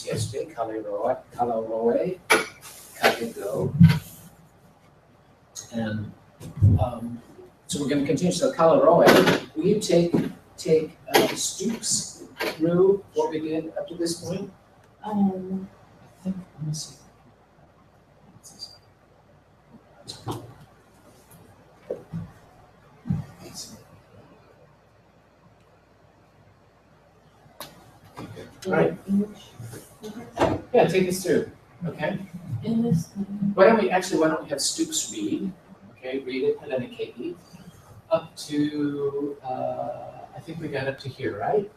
yesterday, Kalaroe, Kagego. And so we're going to continue. So Kalaroe, will you take Stoops through what we did up to this point? I think, let me see. All right. Yeah, take us through. Okay. In this. Why don't we have Stoops read? Okay, read it, Helena Katie, up to I think we got up to here, right?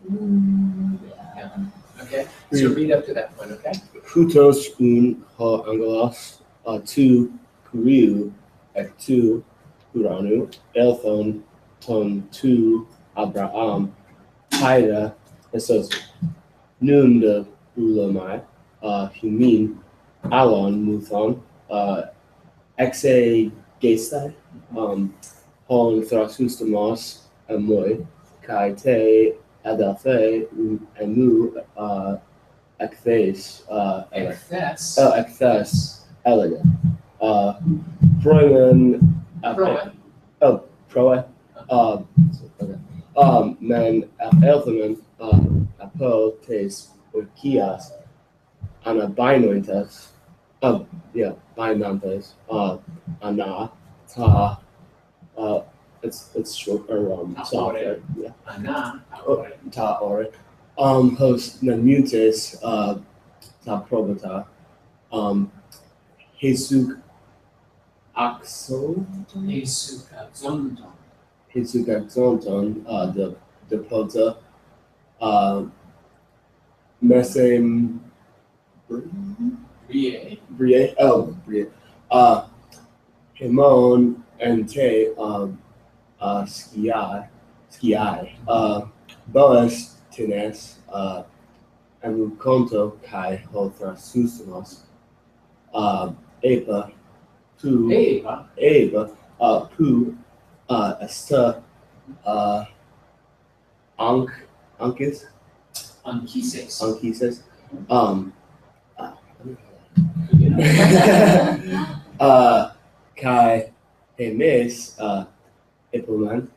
Yeah. Okay. So read up to that point. Okay. Hutos un ha angelos tu kuriu ek tu uranu elthon ton tu Abraham haida esos num de ulamai humin alon muthon exe gestai hon thrasustamos amoy kai te adelphe emu Ekthas, elegant. Proen, proe, men elthamen, apotes, orchias, anabinointas, binantes, ana, ta, it's short or software, yeah. Ana, ta ore. Host namutes, ta probata, Hesuk axon, Hesuk axonton, the pota, mesem, Brie, Himon and te, skiai, Boas tenes, Amukonto kai hothrasusimos, Epa, pu, esta, ankises, kai hemes, epoman,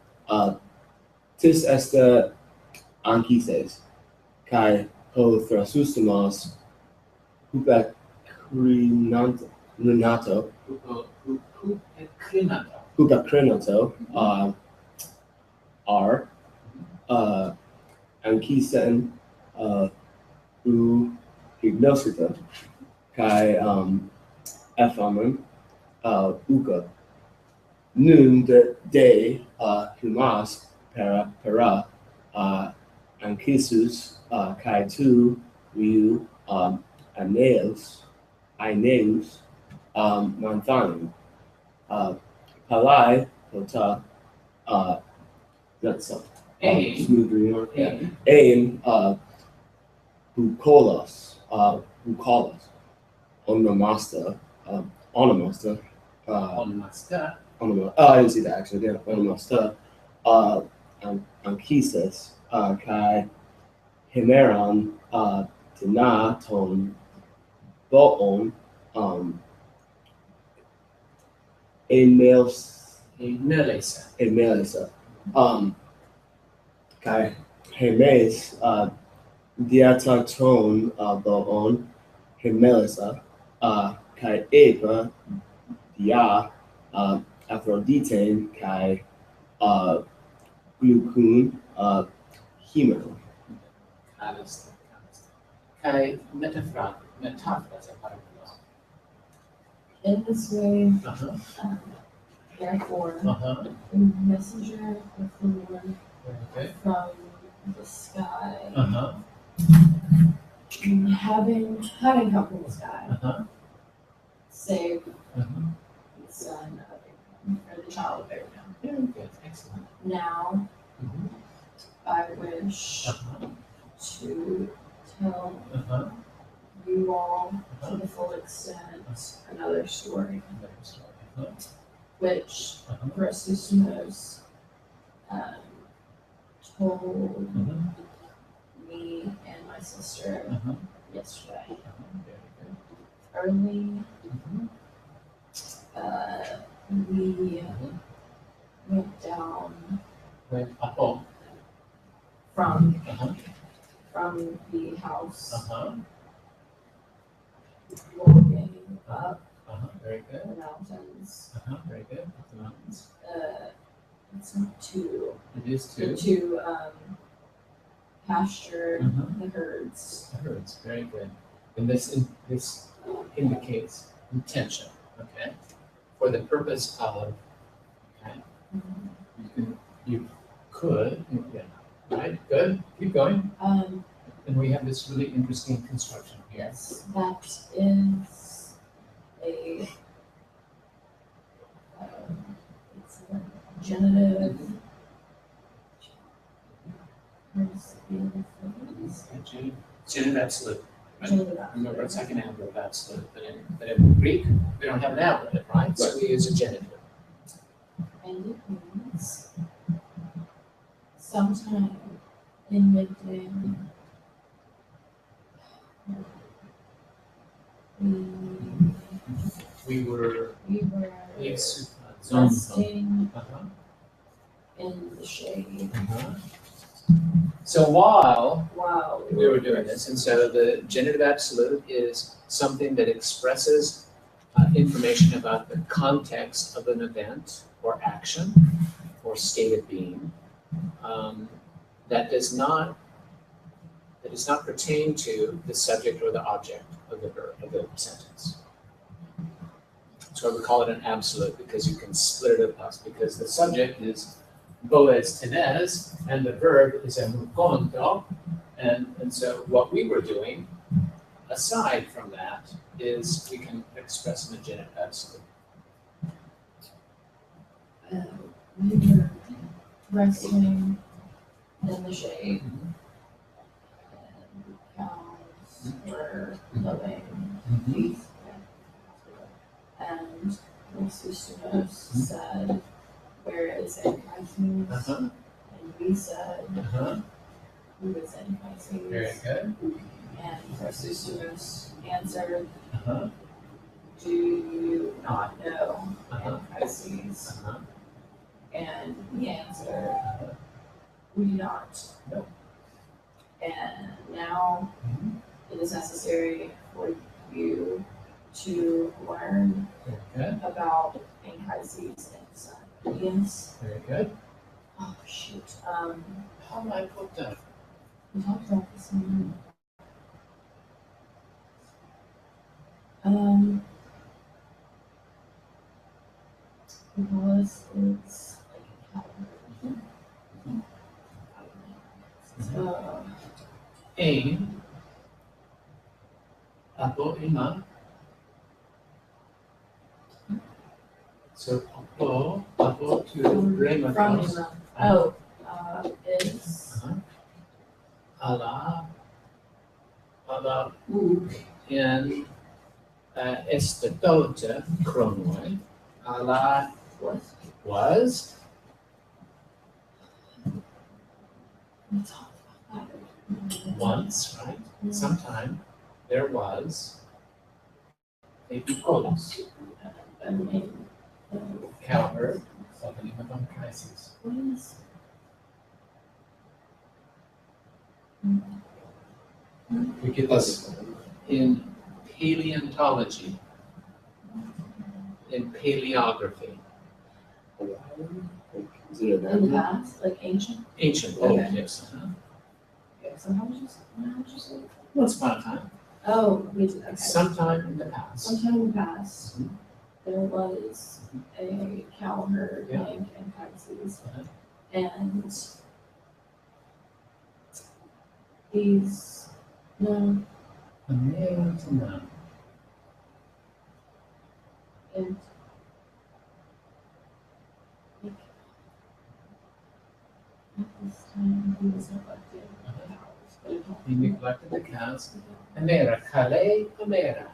tis esta ankises, kai hothrasusimos, Hupakrinato, R, Ankisen, U Hypnosita, Kai Efaman, Uka, Nun de Humas, Para, Ankisus, Kai Tu, Ryu, Aeneus, Manthanum, Palai, Pota, that's smooth remark. Aim, Bukolos, Onomasta, I didn't see that actually, yeah, Onomasta, Anchises, Kai, Himeron, Tina, Ton, Boon, Emelisa, Kai Hemes, Diataton, Boon, Hemelisa, Kai Eva, Dia, Aphrodite, Kai Glukun, Hemel. Kai Metaphras, In this way, therefore, the messenger of the Lord from the sky, having come from the sky, save the son of Abraham, or the child of Abraham. Very good, excellent. Now, I wish to tell you all to the full extent another story, which Chrysimus told me and sister Uh-huh. yesterday. Very Early, good. we Mhm. went down Went up home. from the house, Uh-huh. walking up Very the good. mountains. Very good. Up the mountains. It's not too, It is the too. two pasture Mhm. the herds. Herds, very good. And this indicates intention, okay? For the purpose of, okay, you could, yeah, right, good, keep going. And we have this really interesting construction here. Yes, that is a, it's a genitive. Where's the other phrase? Genitive absolute. Right. Genitive. Remember, it's like an adverb absolute, but in Greek, we don't have an adverb, right? So we use a genitive. And it means sometime in midday, We were, we were yes, resting Uh-huh. in the shade So while while we were doing this, and so the genitive absolute is something that expresses information about the context of an event or action or state of being that does not pertain to the subject or the object of the sentence. So we call it an absolute because you can split it up because the subject is Boaz Tenez and the verb is emukonto. And so what we were doing, aside from that, is we can express in a genitive absolute. we were resting in the shade and cows were lowing beef. And Moses said, "Where is Anchises?" Uh-huh. And we said, Uh-huh. "Who is Anchises?" Very good. And Moses answered, Uh-huh. "Do you not know Uh-huh. Anchises?" Uh-huh. And he answered, "We do not." No. And now it is necessary for you to learn Very good. about Anchises and his son. Yes. Very good. Oh shoot. How do I put that? We talked about this one. Because it's like Ain, apo ima. So apo to from rematos. Ima. Is Ala uk in estetote chronoi. Ala was. we talked about that. Once, right? Sometime there was a bucolos, cow herd of the name of Anchises. What is? We get this in paleontology, in paleography, Is it an In the adverb? past, like ancient? ancient, Okay. yes. Okay, so how would you say? Once upon a time, Oh, we did, okay. sometime in the past. Sometime in the past, Mhm. there was a cow herd Yeah. named Anchises. Uh-huh. And these, no, A male to none. and like, at this time, he was neglected the cows, but it He neglected the cows. Amera, Kale, Amera,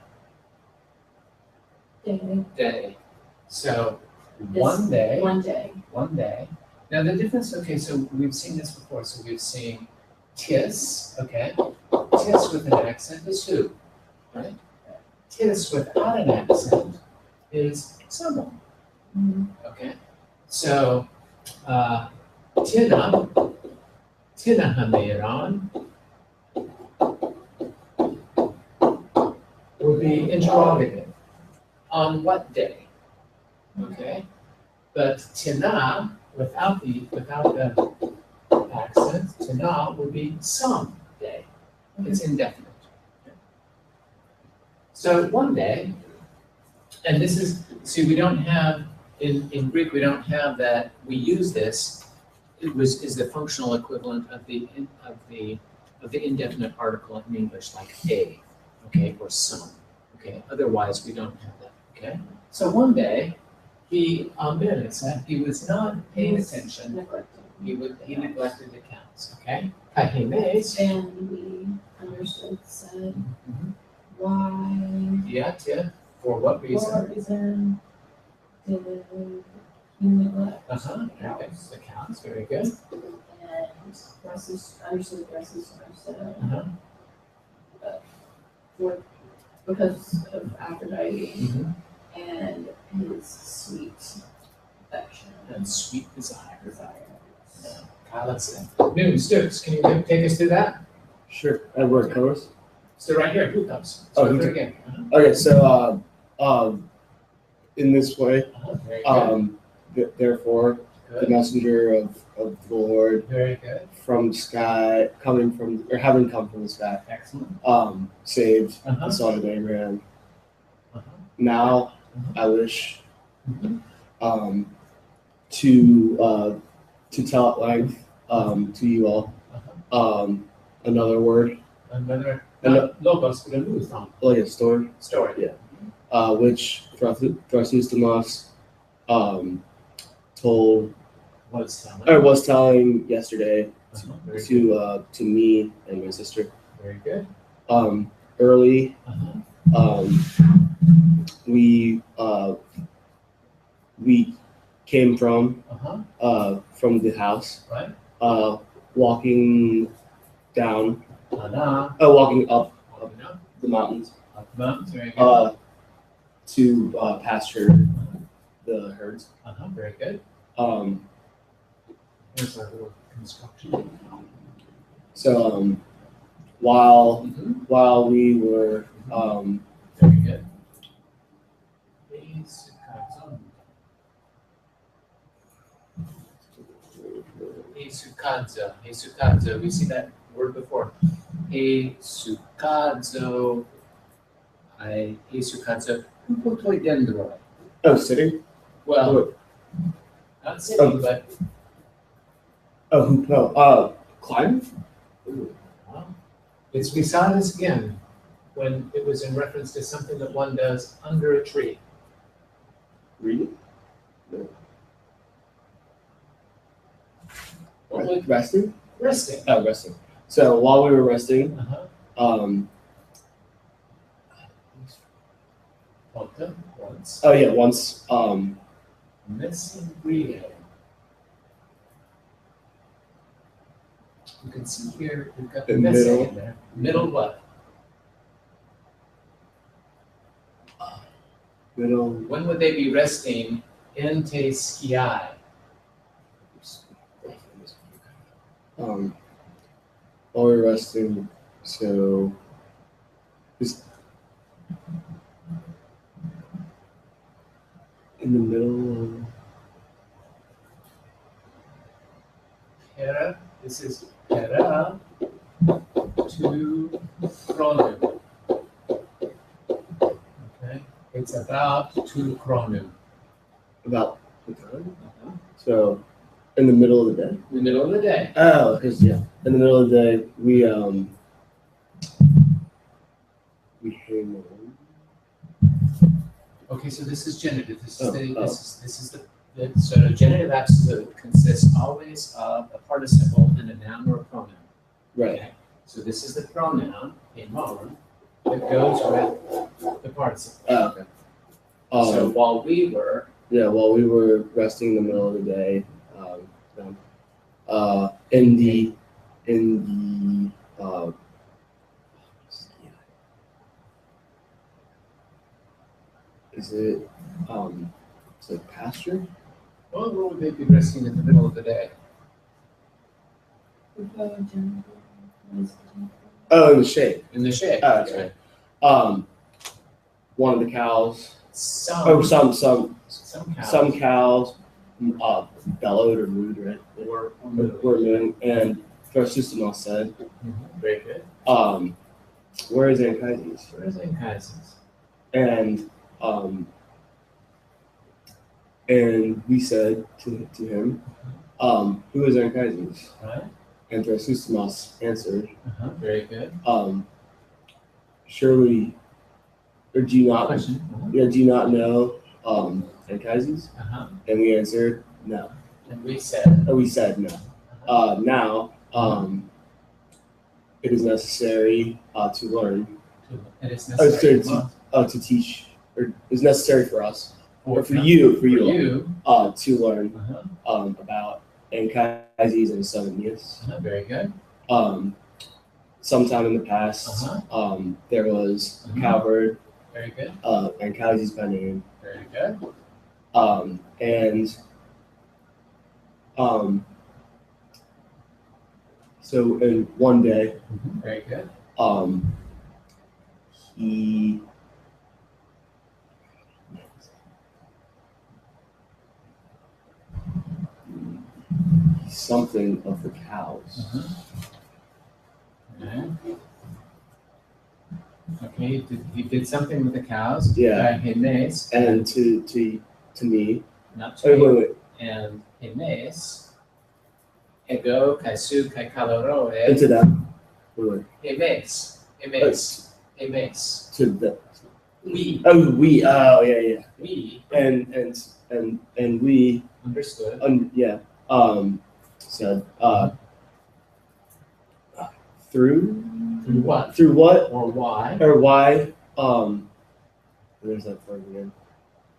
day. So one day, One day. one day. Now the difference, okay, so we've seen this before. So we've seen tis, okay, tis with an accent is who, right? Tis without an accent is someone, okay? So, tina hamiran would be interrogative. On what day? Okay? But tina, without the accent, tina would be some day. It's indefinite. So one day, and this is, see, we don't have, in Greek, we don't have that, we use this, is the functional equivalent of the indefinite article in English, like a, okay, or some, okay? Otherwise, we don't have that, okay? So one day, he was not paying attention. He neglected the counts, okay? Kahimes. And we understood, said, why, Yeah, for what reason? what reason did he neglect? Okay, the counts, very good. And Russ understood said, Uh-huh. because of Aphrodite Mhm. and his sweet affection And sweet desire. desire. Kyle, let's see. Newton Stokes, can you take us through that? Sure. Edward Covers. So right here, who comes? Oh, So who through took- again. Okay, so in this way, Very good. therefore, the Good. messenger of the Lord Very good. from the sky, having come from the sky, Excellent. saved Uh-huh. the son of Abraham. Uh-huh. Now Mhm. I wish Mhm. to tell at length to you all another word, Another, And not logos, but a new song. like a story, Story. Yeah. Which Thrasustamos told was telling yesterday Very good. to me and my sister. Very good. Early, Uh-huh. we came from the house, Right. walking down, Ana. walking up Walking up. the mountains, Up the mountains. Very good. to pasture the herds. Very good. Here's our little construction. So while Mhm. while we were Very good. Hesukazo. We see that word before. Hesukazo. Hesukazo. Hupotoi dendro. sitting. Well, not sitting, but Climb. well, we saw this again when it was in reference to something that one does under a tree. Reading. What would Resting. resting? Resting. So while we were resting, Volta once. once Missing reading. You can see here, we've got the The missing middle. in there. Middle what? middle. When would they be resting? Ente skiai. While we were resting, so just in the middle. Hera, this is Hera to Chronum. Okay, it's about to Chronum. About the time. So in the middle of the day. In the middle of the day. Oh, because in the middle of the day we came home. Okay, so this is genitive. This is Oh, the oh. this is the so genitive absolute consists always of a participle and a noun or a pronoun. Right. Okay, so this is the pronoun in mon that goes with the participle. Oh, okay. So while we were While we were resting in the middle of the day, in the is it pasture? Well, where would they be resting in the middle of the day? Oh, in the shade. In the shade. Oh, that's right. One of the cows. Some Some cows cows bellowed or mooed, right? were Were mooing, and Thrasystenos said, very good. "Where is Anchises?" Where is Anchises? And we said to him, "Who is Anchises?" Right. And Thrasystenos answered, Very good. "Surely, or do you not? Question. Yeah, do you not know Anchises?" And we answered, "No." And we said. Or we said no. Now, it is necessary to learn, It is necessary to teach, or it's necessary for us, or for you you, to learn about Anchises and his son Aeneas. Very good. Sometime in the past, there was a cowherd, Very good. Anchises by name, Very good. So in one day, Very good. he something of the cows. Okay, he did something with the cows. Yeah. Aeneas. And to me, Not wait, to wait. and Aeneas. Ego, kai su, kai kaloro. And to them, wait. Aeneas. To the We. oh we yeah. We And we understood. Said through What? through what Or why or why there's that part again.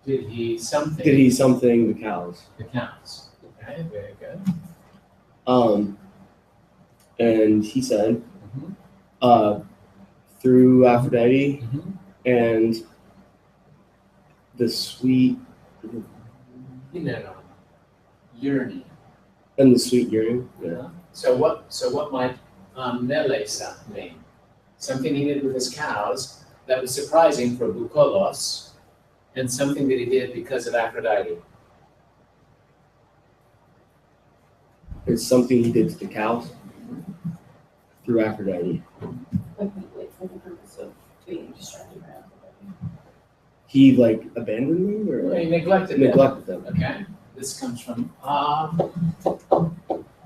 did he something? Did he something the cows? The cows. Okay, very good. And he said through Aphrodite and the sweet Yearning. and the sweet yearning. Yeah. So what might Nelesa mean? Something he did with his cows that was surprising for Bukolos, and something that he did because of Aphrodite. It's something he did to the cows through Aphrodite. Like for the purpose of being distracted by Aphrodite. He abandoned them or Well, he neglected neglected them. Okay, this comes from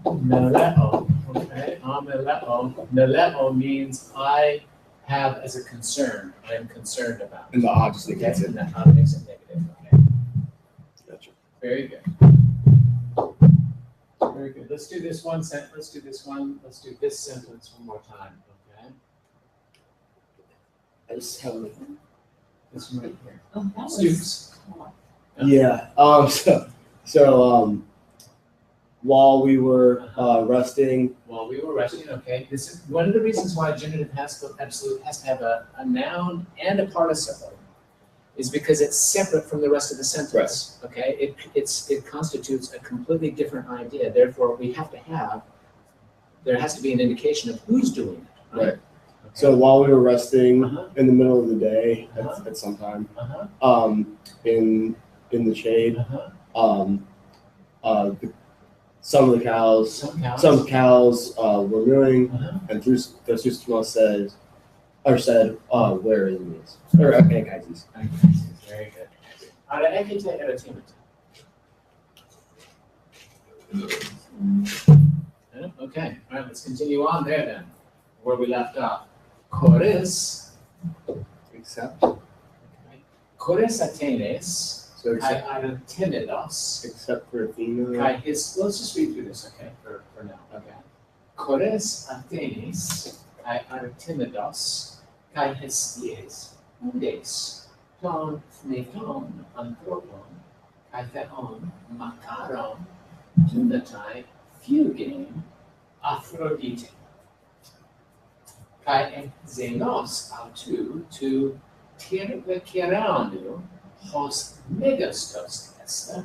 Meleo. Okay, Meleo. Meleo means I have as a concern. I am concerned about. And the opposite Okay, gets it. and that makes it negative. Okay, Gotcha. very good. Very good. Let's do this one sentence. Let's do this sentence one more time. Okay, I just have this one right here. Oh, that Stoops. yeah. So while we were resting, While we were resting, okay, this is one of the reasons why genitive absolute has to have a noun and a participle, is because it's separate from the rest of the sentence. Okay, it constitutes a completely different idea. Therefore, there has to be an indication of who's doing it. Right. Okay. So while we were resting Uh-huh. in the middle of the day Uh-huh. at some time, Uh-huh. in the shade, Uh-huh. some of the cows, Some cows. were mooing, Uh-huh. and Thrasystenos said, "Where is Aeneas?" Or Anchises. Very good. Okay, all right, let's continue on there then, where we left off. Chorus. Except. Chorus Atenes, So kai except, Artemidos, except for Athena. kai his, let's just read through this, okay, for now, okay. Chorus Atenes, kai Artemidos, kai Hesties, Undes, ton phneton anthropon, kai theon makaron, tunatai, fugin, Aphrodite. Kai xenos autu to tirvekeranu hos megastos est,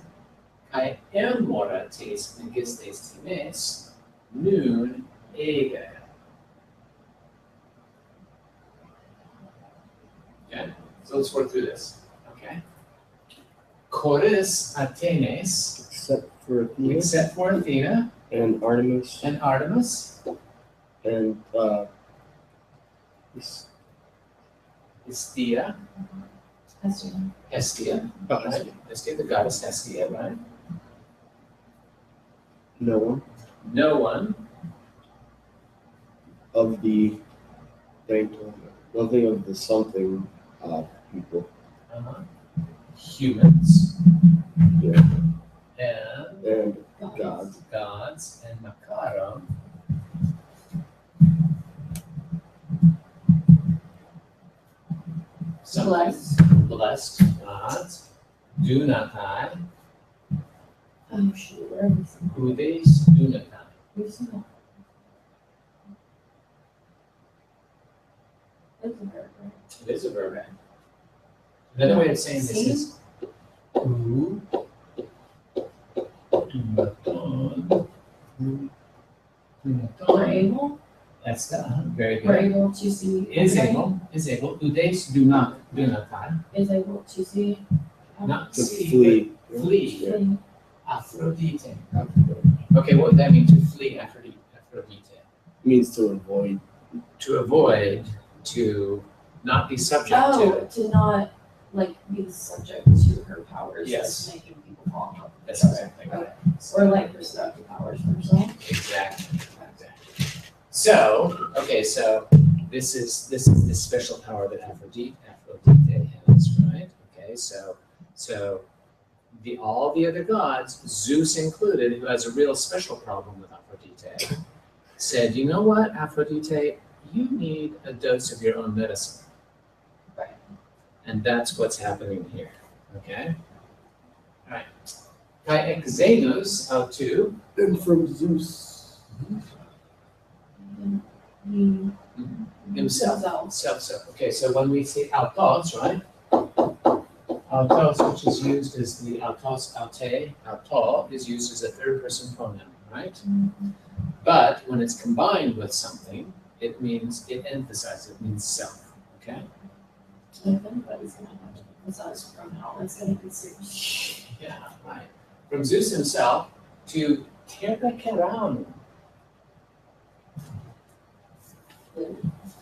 kai emora tes megistes times, nun ege. Okay, so let's work through this. Okay. Chorus Athenes, Except for Athena except for Athena and Artemis and Artemis, and this, Hestia, Hestia. right? Hestia, the goddess Hestia, right? no one No one, of the nothing of the something people. humans, Yeah. and And gods. gods, and Makaram. Blessed gods, do not die, Oh, shoot, where are we? Udes do not die. Where's that? That's a verb, right? It is a verb. Another way of saying this is who do not die. Who do not We're die. able, That's very we're good. able to see. Is able. Udes do not die. Is able to see. Not To see, flee. but flee. Flee. Aphrodite. Okay, what would that mean to flee Aphrodite? Means to avoid. To avoid, to not be subject Oh, to. to not like be subject to her powers, Yes. like making people fall in love with That's each other. exactly right. Or like her seductive powers for herself. Exactly. So, okay, so this is this special power that Aphrodite has, right? Okay, so all the other gods, Zeus included, who has a real special problem with Aphrodite, said, you know what, Aphrodite, you need a dose of your own medicine. Right. And that's what's happening here. Okay? All right. Kai exenus autou. And from Zeus. He Himself. Self. Okay, so when we say autos, right? Autos, which is used as the autos, auto is used as a third person pronoun, right? But when it's combined with something, it emphasizes, it means self, okay? If anybody's gonna have to emphasize from how it's gonna be serious. Yeah, right. From Zeus himself to Terpakeran.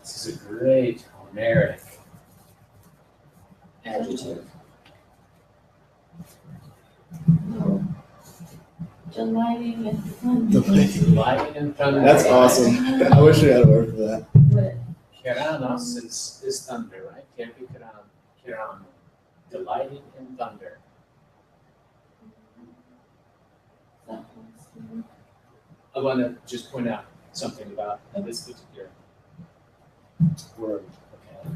This is a great Homeric adjective. No. Delighting and fun. Delighting and thunder. That's awesome. I wish we had a word for that. What? Keranos is thunder, right? Keran. Delighting in thunder. I want to just point out something about this particular word. Okay.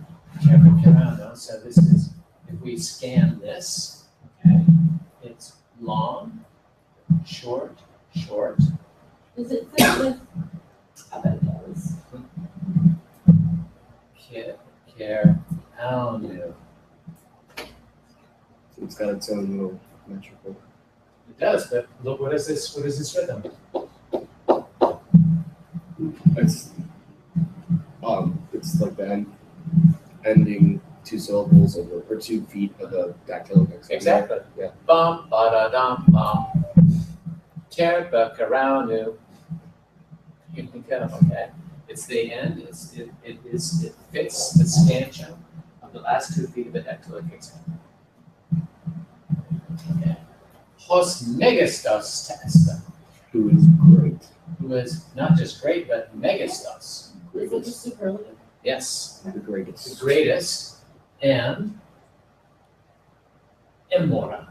Kerano. So this is, if we scan this, okay, it's long, short. Does it fit with? I bet it does. Kerano. It's got its own little metrical. It does, but look, what is this rhythm? It's like the ending two syllables or 2 feet of the dactylic accent. Exactly. Yeah. Bum, ba-da-dum, bum. Terpakaranu. Okay. It's the end. It fits the stanchion of the last 2 feet of the dactylic accent. Okay. Hos megastos test, Who is great. who is not just great, but megastos. Is it just superlative? Yes, The the greatest. greatest, and Emora.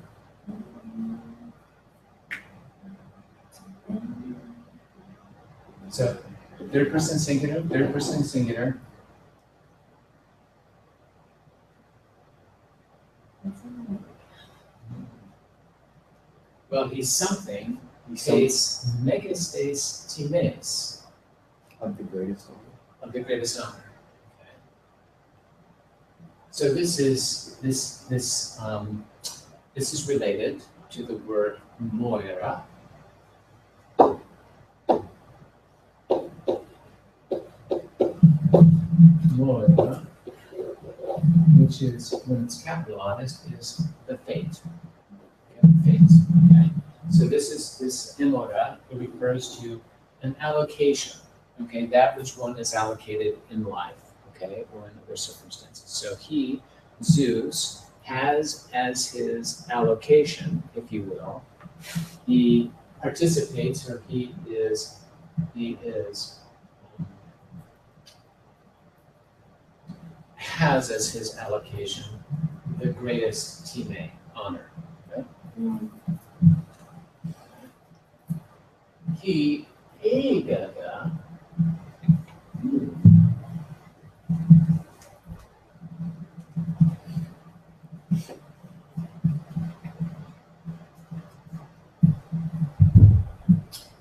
So, third person singular. Well, he's something. He's megastes times Of the greatest. of the greatest honor. Okay. So this is related to the word moira. Moira, which is, when it's capitalized, is the fate. Okay, fate. Okay. So this imora refers to an allocation. Okay, that which one is allocated in life. Okay, or in other circumstances. So he, Zeus, has as his allocation, if you will, he participates, or he is has as his allocation the greatest time honor. Okay? He Agaga.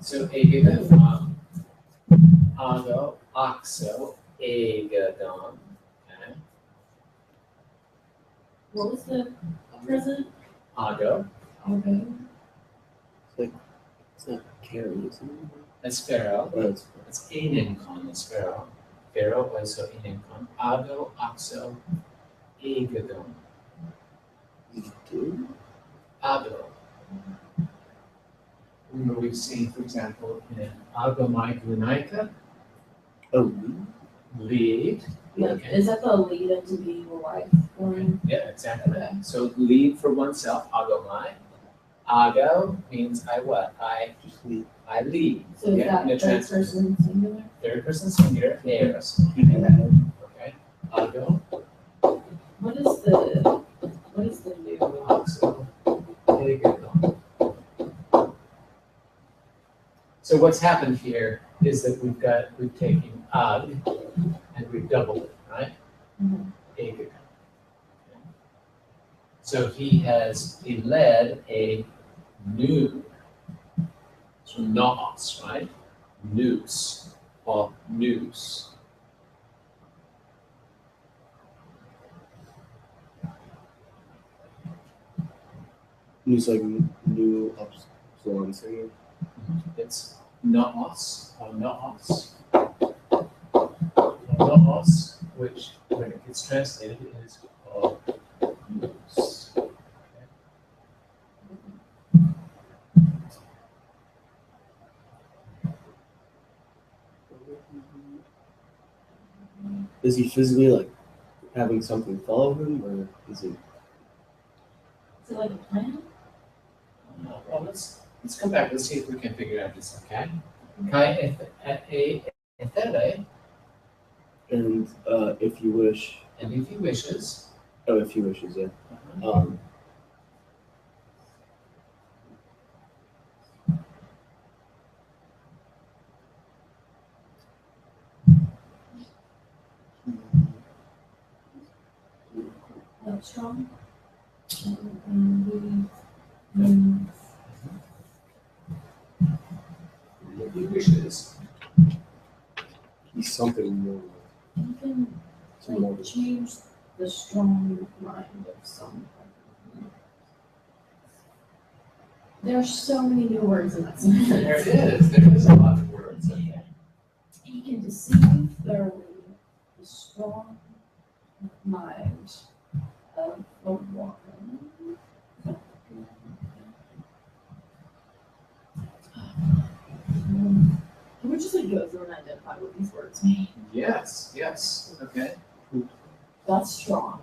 So Agaga from Ago, Oxo, Agadon. Okay. What was the present? Ago, Okay. It's not carry, isn't it? that's Pharaoh. Oh, it's That's Enincon is Pharaoh. Pharaoh also Enincon. Ago, Oxo, Agadon. two. Ago. Remember we've seen, for example, in Agomai Gunaika, Oh, lead. Like, Okay. is that the lead into being a wife for him? Yeah, exactly. Okay. So lead for oneself, Agomai. Ago means I what? just leave. I lead. So is Okay, that in a third trans- person singular? Third person singular, eros. Okay. Ago, What is the new? Oxo, Agadon. So what's happened here is that we've taken ag and we've doubled it, right? Mhm. Agadon. So he led a new, so naos, right? Noose, or noose. News like new upsilon singer. It's naos, or naos. Naos, which when it gets translated is called noose. Is he physically like having something follow him, or is it? Is it like a plan? Well, let's come back. Let's see if we can figure out this. Okay. Kai ethere, And if you wish, and if he wishes. oh, if he wishes, yeah. uh-huh. Like strong? And If he wishes. He's something more. you can Some more. like change the strong mind of someone. There are so many new words in that There sentence. it is. There is a lot of words. Okay. He can deceive thoroughly the strong mind of a woman. Can we just like go through and identify what these words mean? Yes. Yes. Okay. That's strong.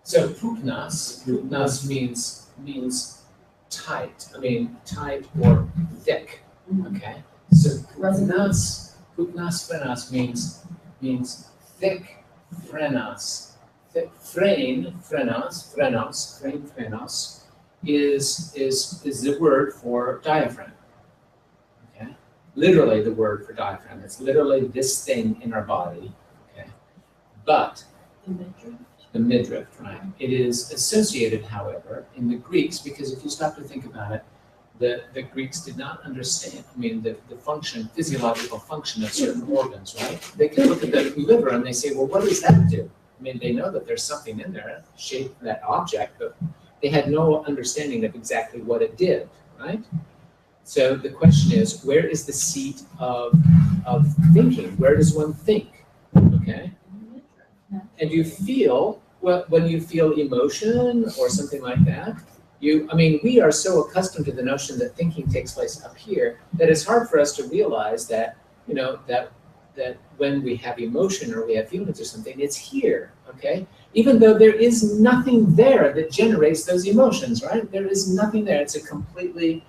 So pupnas means tight. I mean tight or thick. Okay. So pupnas phrenas means thick phrenas. Thick frame phrenos is the word for diaphragm. Okay. Literally the word for diaphragm. It's literally this thing in our body. Okay. But The midriff. the midriff, right? It is associated, however, in the Greeks, because if you stop to think about it, the Greeks did not understand, I mean, the physiological function of certain organs, right? They could look at the liver and they say, well, what does that do? I mean, they know that there's something in there, shaped that object, but they had no understanding of exactly what it did, right? So the question is, where is the seat of thinking? Where does one think? Okay? And you feel, well, when you feel emotion or something like that, we are so accustomed to the notion that thinking takes place up here that it's hard for us to realize that, that when we have emotion or we have feelings or something, it's here, okay? Even though there is nothing there that generates those emotions, right? There is nothing there. It's a completely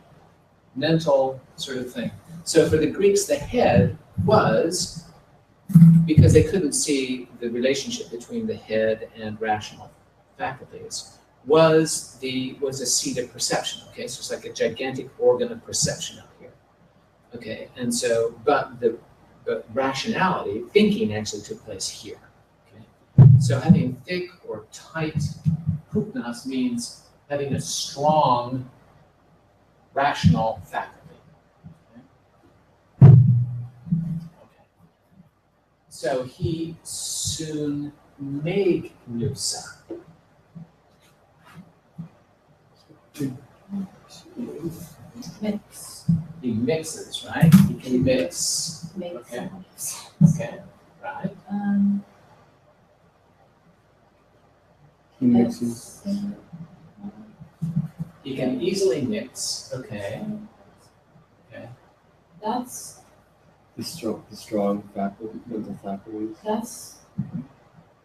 mental sort of thing. So for the Greeks, the head was, because they couldn't see the relationship between the head and rational faculties, was a seat of perception, okay? So it's like a gigantic organ of perception up here, okay? And so, but the rationality, thinking actually took place here, okay? So having thick or tight pupnas means having a strong rational faculty. Okay? Okay. So he soon made nusa. Mix. He mixes, right? He can mix. Okay. Okay. Right. He mixes. He can easily mix. Okay. Okay. That's The strong faculty, mental faculties.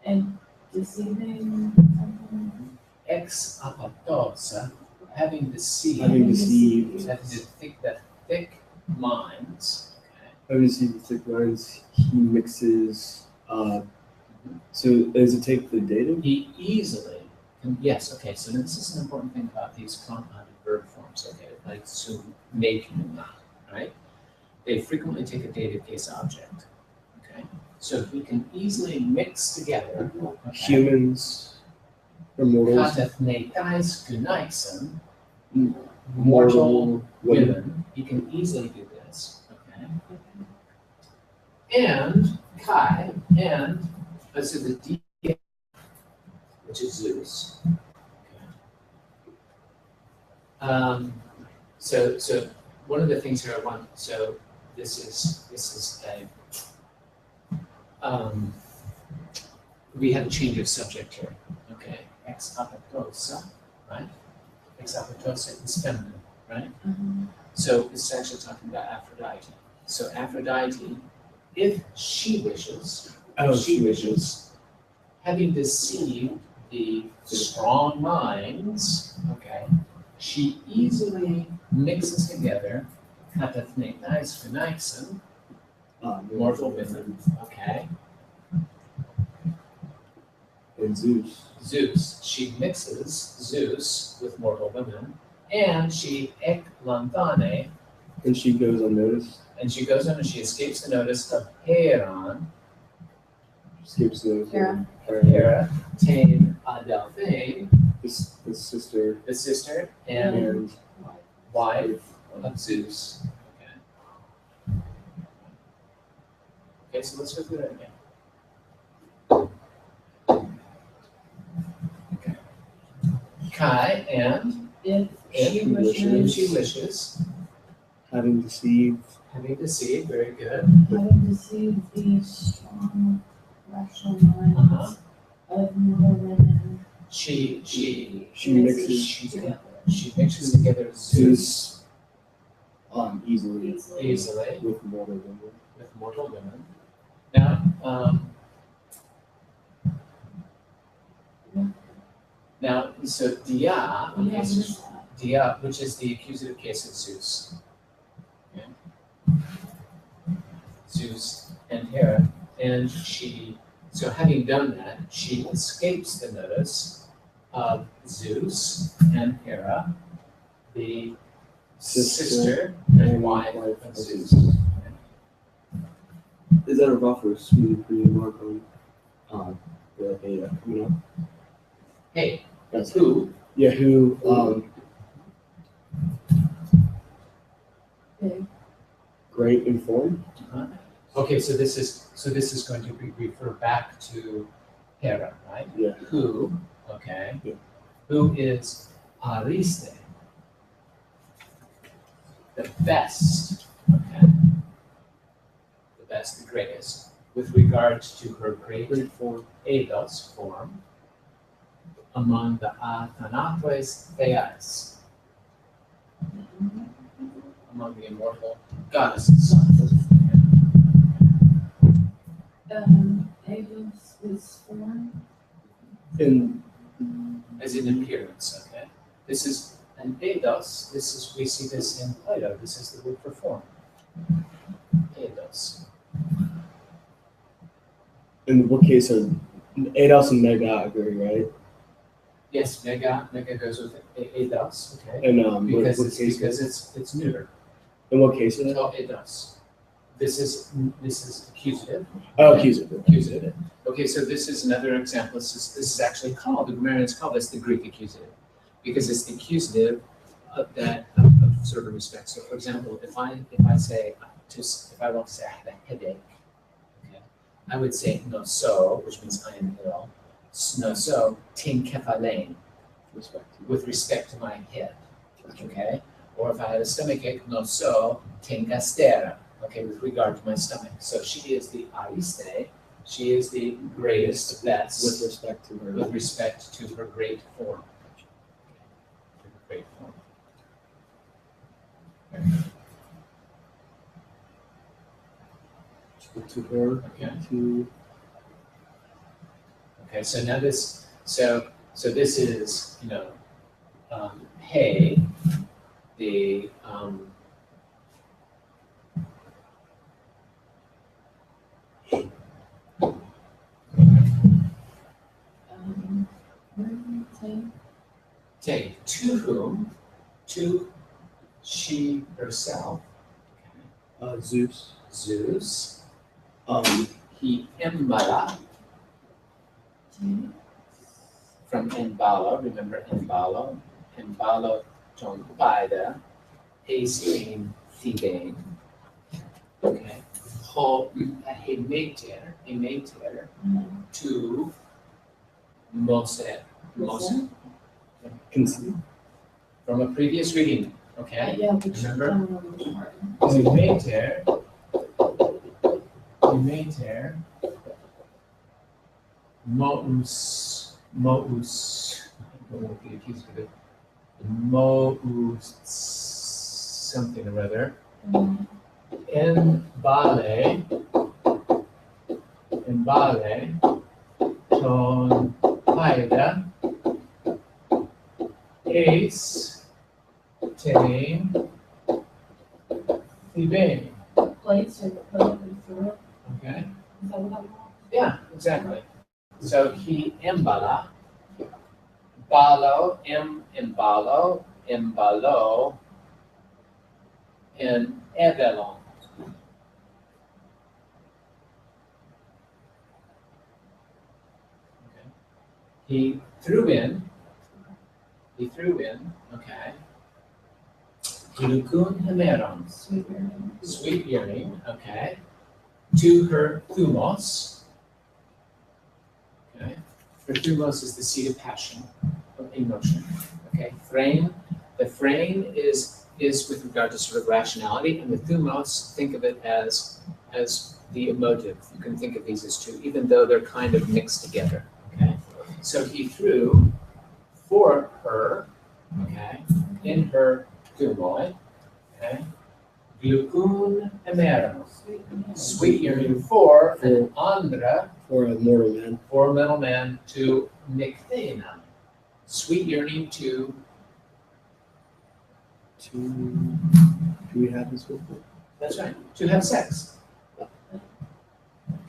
and deceiving something. Ex apatosa, having deceived. Having deceived. That thick minds. Okay. Having deceived the thick minds, he mixes. So does it take the dative? He easily, yes, okay, so this is an important thing about these compounded verb forms, okay, like to make, right? They frequently take a dative case object, okay? So he can easily mix together. Okay? Humans, immortals, Katathnekais gunaisen, mortal mortal women, he can easily do this, okay? And Kai, and so the D, which is Zeus. Okay. So one of the things here I want, so this is a, we have a change of subject here, okay? Ex apatosa, right? Ex apatosa is feminine, right? So it's actually talking about Aphrodite. So Aphrodite, if she wishes, having deceived the strong minds, okay, she easily mixes together katathnekais phenaisen, mortal women, okay, and Zeus. Zeus. She mixes Zeus with mortal women, and she eklanthane, And she goes unnoticed. and she goes on and she escapes the notice of Heron, Escapes the Hera. Hera, Tane Adelphine, the sister the sister and and wife of Zeus. Okay. Okay, so let's go through that again. Okay. Kai, and If if she wishes, having deceived having deceived, very good. having deceived the strong rational minds Uh-huh. of mortal women. She mixes she mixes together Zeus easily easily with mortal women. with mortal women. Now, so dia, We okay, have so missed that. dia, which is the accusative case of Zeus. Okay. Zeus and Hera, and so having done that, she escapes the notice of Zeus and Hera, the sister and wife of Zeus. Is that a buffer smooth remark on the data coming up? Hey, That's who? Yeah, who Big. great informed. Okay, so this is going to refer back to Hera, right? Yeah. Who, okay? Yeah. Who is Ariste, the best, okay? The best, the greatest, with regards to her great form. eidos form among the Athanatos Theas, among the immortal goddesses. Agents is form. In As in appearance, okay? This is an eidos, we see this in Plato, this is the word for form. Eidos. in what case are Eidos and Mega agree, right? Yes, mega goes with eidos, okay? And Because what it's, case? because it's neuter. In what case is it? Oh, eidos. This is accusative. Oh, accusative. Accusative. Okay, so this is another example. This is actually called, the grammarians call this the Greek accusative, because it's the accusative of sort of respect. So for example, if I say if I want to say I have a headache, okay, I would say no so, which means I am ill. No so, tin kephalein, with respect to my head. Okay? Or if I had a stomach ache, no so, tin gastera, okay, with regard to my stomach. So she is the ariste, she is the greatest, best, With respect to her. with respect to her great form. To her great form. To her. Okay. To Okay, so now this, so this is, hey, the, Say, to whom, to she herself, Zeus. Zeus, He Embala, from Embalo, remember Embalo ton Bida, Aesin Thebain, okay, he mater, to Mose, conceive. from a previous reading, okay? Yeah, which, Remember? which part? Mater, Mous, I don't want to be accused of it, Mous something or other, in Bale, ton Haida, Ace, Tame, Thebain, Place or put through it, okay? is that what that was? Yeah, exactly. So he embala, balo, embalo, and evelon. Okay. He threw in, okay, glukun hemeron, Sweet burning. sweet earring, okay, to her thumos. Okay, her thumos is the seat of passion, of emotion. Okay, the frame is with regard to sort of rationality, and the thumos, think of it as the emotive. You can think of these as two, even though they're kind of mixed together. Okay, so he threw for her, okay, in her thumoi, okay, glukun emeron, sweet yearning for an andra, For a mortal man. for a mental man to nikthena, sweet yearning to, Do we have this with it? that's right, to have sex.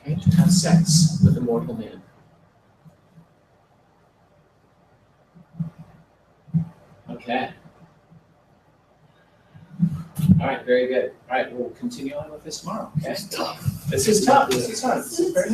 Okay, to have sex with a mortal man. Okay. All right, very good. All right, we'll continue on with this tomorrow, okay? It's tough. This is tough, this is hard, this is very